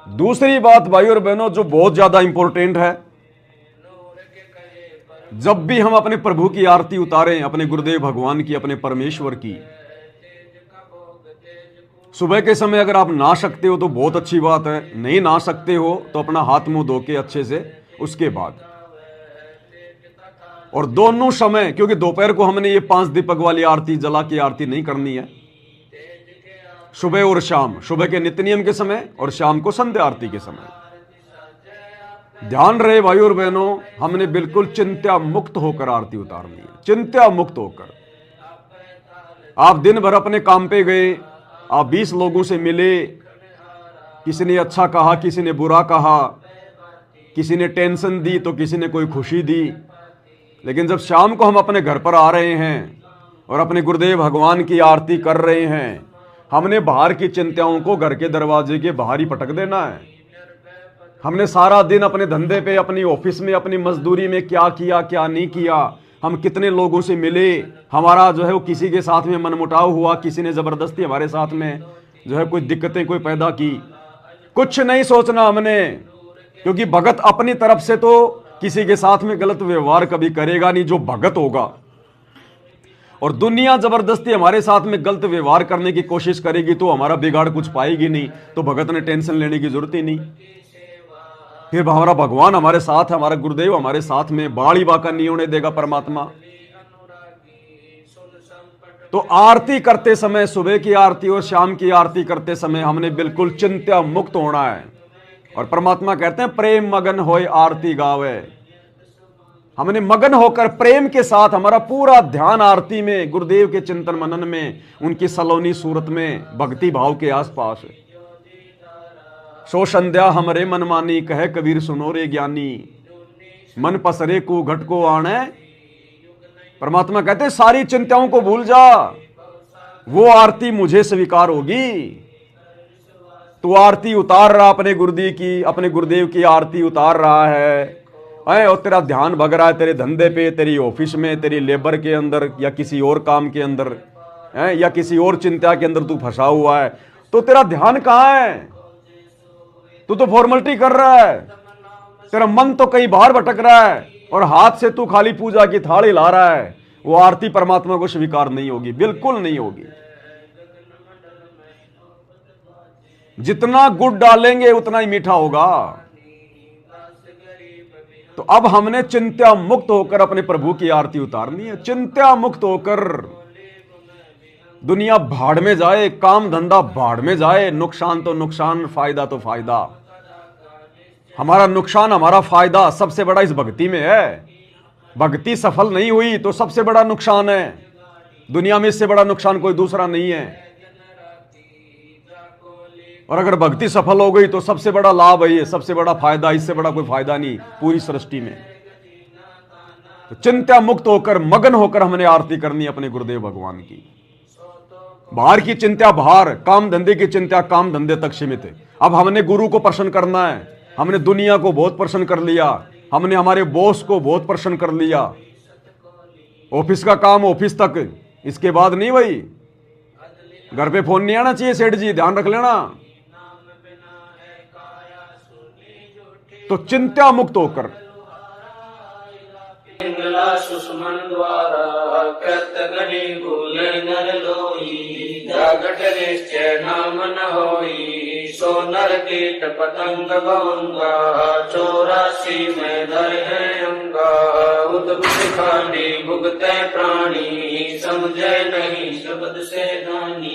दूसरी बात भाई और बहनों जो बहुत ज्यादा इंपॉर्टेंट है, जब भी हम अपने प्रभु की आरती उतारें, अपने गुरुदेव भगवान की, अपने परमेश्वर की, सुबह के समय अगर आप नहा सकते हो तो बहुत अच्छी बात है, नहीं नहा सकते हो तो अपना हाथ मुंह धो के अच्छे से उसके बाद, और दोनों समय, क्योंकि दोपहर को हमने ये 5 दीपक वाली आरती जला के आरती नहीं करनी है, सुबह और शाम, सुबह के नित्य नियम के समय और शाम को संध्या आरती के समय। ध्यान रहे भाई और बहनों, हमने बिल्कुल चिंता मुक्त होकर आरती उतारनी है, चिंता मुक्त होकर। आप दिन भर अपने काम पे गए, आप 20 लोगों से मिले, किसी ने अच्छा कहा, किसी ने बुरा कहा, किसी ने टेंशन दी तो किसी ने कोई खुशी दी, लेकिन जब शाम को हम अपने घर पर आ रहे हैं और अपने गुरुदेव भगवान की आरती कर रहे हैं, हमने बाहर की चिंताओं को घर के दरवाजे के बाहर ही पटक देना है। हमने सारा दिन अपने धंधे पे, अपनी ऑफिस में, अपनी मजदूरी में क्या किया क्या नहीं किया, हम कितने लोगों से मिले, हमारा जो है वो किसी के साथ में मनमुटाव हुआ, किसी ने जबरदस्ती हमारे साथ में जो है कोई दिक्कतें कोई पैदा की, कुछ नहीं सोचना हमने, क्योंकि भगत अपनी तरफ से तो किसी के साथ में गलत व्यवहार कभी करेगा नहीं जो भगत होगा, और दुनिया जबरदस्ती हमारे साथ में गलत व्यवहार करने की कोशिश करेगी तो हमारा बिगाड़ कुछ पाएगी नहीं, तो भगत ने टेंशन लेने की जरूरत ही नहीं। फिर हमारा भगवान हमारे साथ है, हमारा गुरुदेव हमारे साथ में, बाड़ी बाका नहीं होने देगा परमात्मा। तो आरती करते समय, सुबह की आरती और शाम की आरती करते समय हमने बिल्कुल चिंता मुक्त होना है, और परमात्मा कहते हैं प्रेम मगन होए आरती गावे। हमने मगन होकर प्रेम के साथ हमारा पूरा ध्यान आरती में, गुरुदेव के चिंतन मनन में, उनकी सलोनी सूरत में, भक्ति भाव के आसपास। सो संध्या हमरे मनमानी, कहे कबीर सुनो रे ज्ञानी, मन पसरे को घट को आने। परमात्मा कहते सारी चिंताओं को भूल जा, वो आरती मुझे स्वीकार होगी। तू आरती उतार रहा अपने गुरुदेव की, अपने गुरुदेव की आरती उतार रहा है, और तेरा ध्यान भग रहा है तेरे धंधे पे, तेरी ऑफिस में, तेरी लेबर के अंदर, या किसी और काम के अंदर, या किसी और चिंता के अंदर तू फंसा हुआ है, तो तेरा ध्यान कहां है? तू तो फॉर्मेलिटी कर रहा है, तेरा मन तो कहीं बाहर भटक रहा है, और हाथ से तू खाली पूजा की थाली ला रहा है। वो आरती परमात्मा को स्वीकार नहीं होगी, बिल्कुल नहीं होगी। जितना गुड़ डालेंगे उतना ही मीठा होगा। तो अब हमने चिंता मुक्त होकर अपने प्रभु की आरती उतारनी है, चिंता मुक्त होकर। दुनिया भाड़ में जाए, काम धंधा भाड़ में जाए, नुकसान तो नुकसान, फायदा तो फायदा। हमारा नुकसान हमारा फायदा सबसे बड़ा इस भक्ति में है। भक्ति सफल नहीं हुई तो सबसे बड़ा नुकसान है। दुनिया में इससे बड़ा नुकसान कोई दूसरा नहीं है, और अगर भक्ति सफल हो गई तो सबसे बड़ा लाभ है, ये सबसे बड़ा फायदा, इससे बड़ा कोई फायदा नहीं पूरी सृष्टि में। तो चिंता मुक्त होकर, मगन होकर हमने आरती करनी अपने गुरुदेव भगवान की। बाहर की चिंता बाहर, काम धंधे की चिंता काम धंधे तक सीमित है। अब हमने गुरु को प्रसन्न करना है, हमने दुनिया को बहुत प्रसन्न कर लिया, हमने हमारे बॉस को बहुत प्रसन्न कर लिया, ऑफिस का काम ऑफिस तक, इसके बाद नहीं भाई। घर पे फोन नहीं आना चाहिए सेठ जी, ध्यान रख लेना। तो चिंता मुक्त होकर सुषमन द्वारा कृत गणि भूले नर लोई, जागट निश्चय नाम न होई, सो नर कीट पतंग भंगा, 84 में धर है अंगा, उद्भुत खानी भुगते प्राणी, समझे नहीं शब्द से दानी।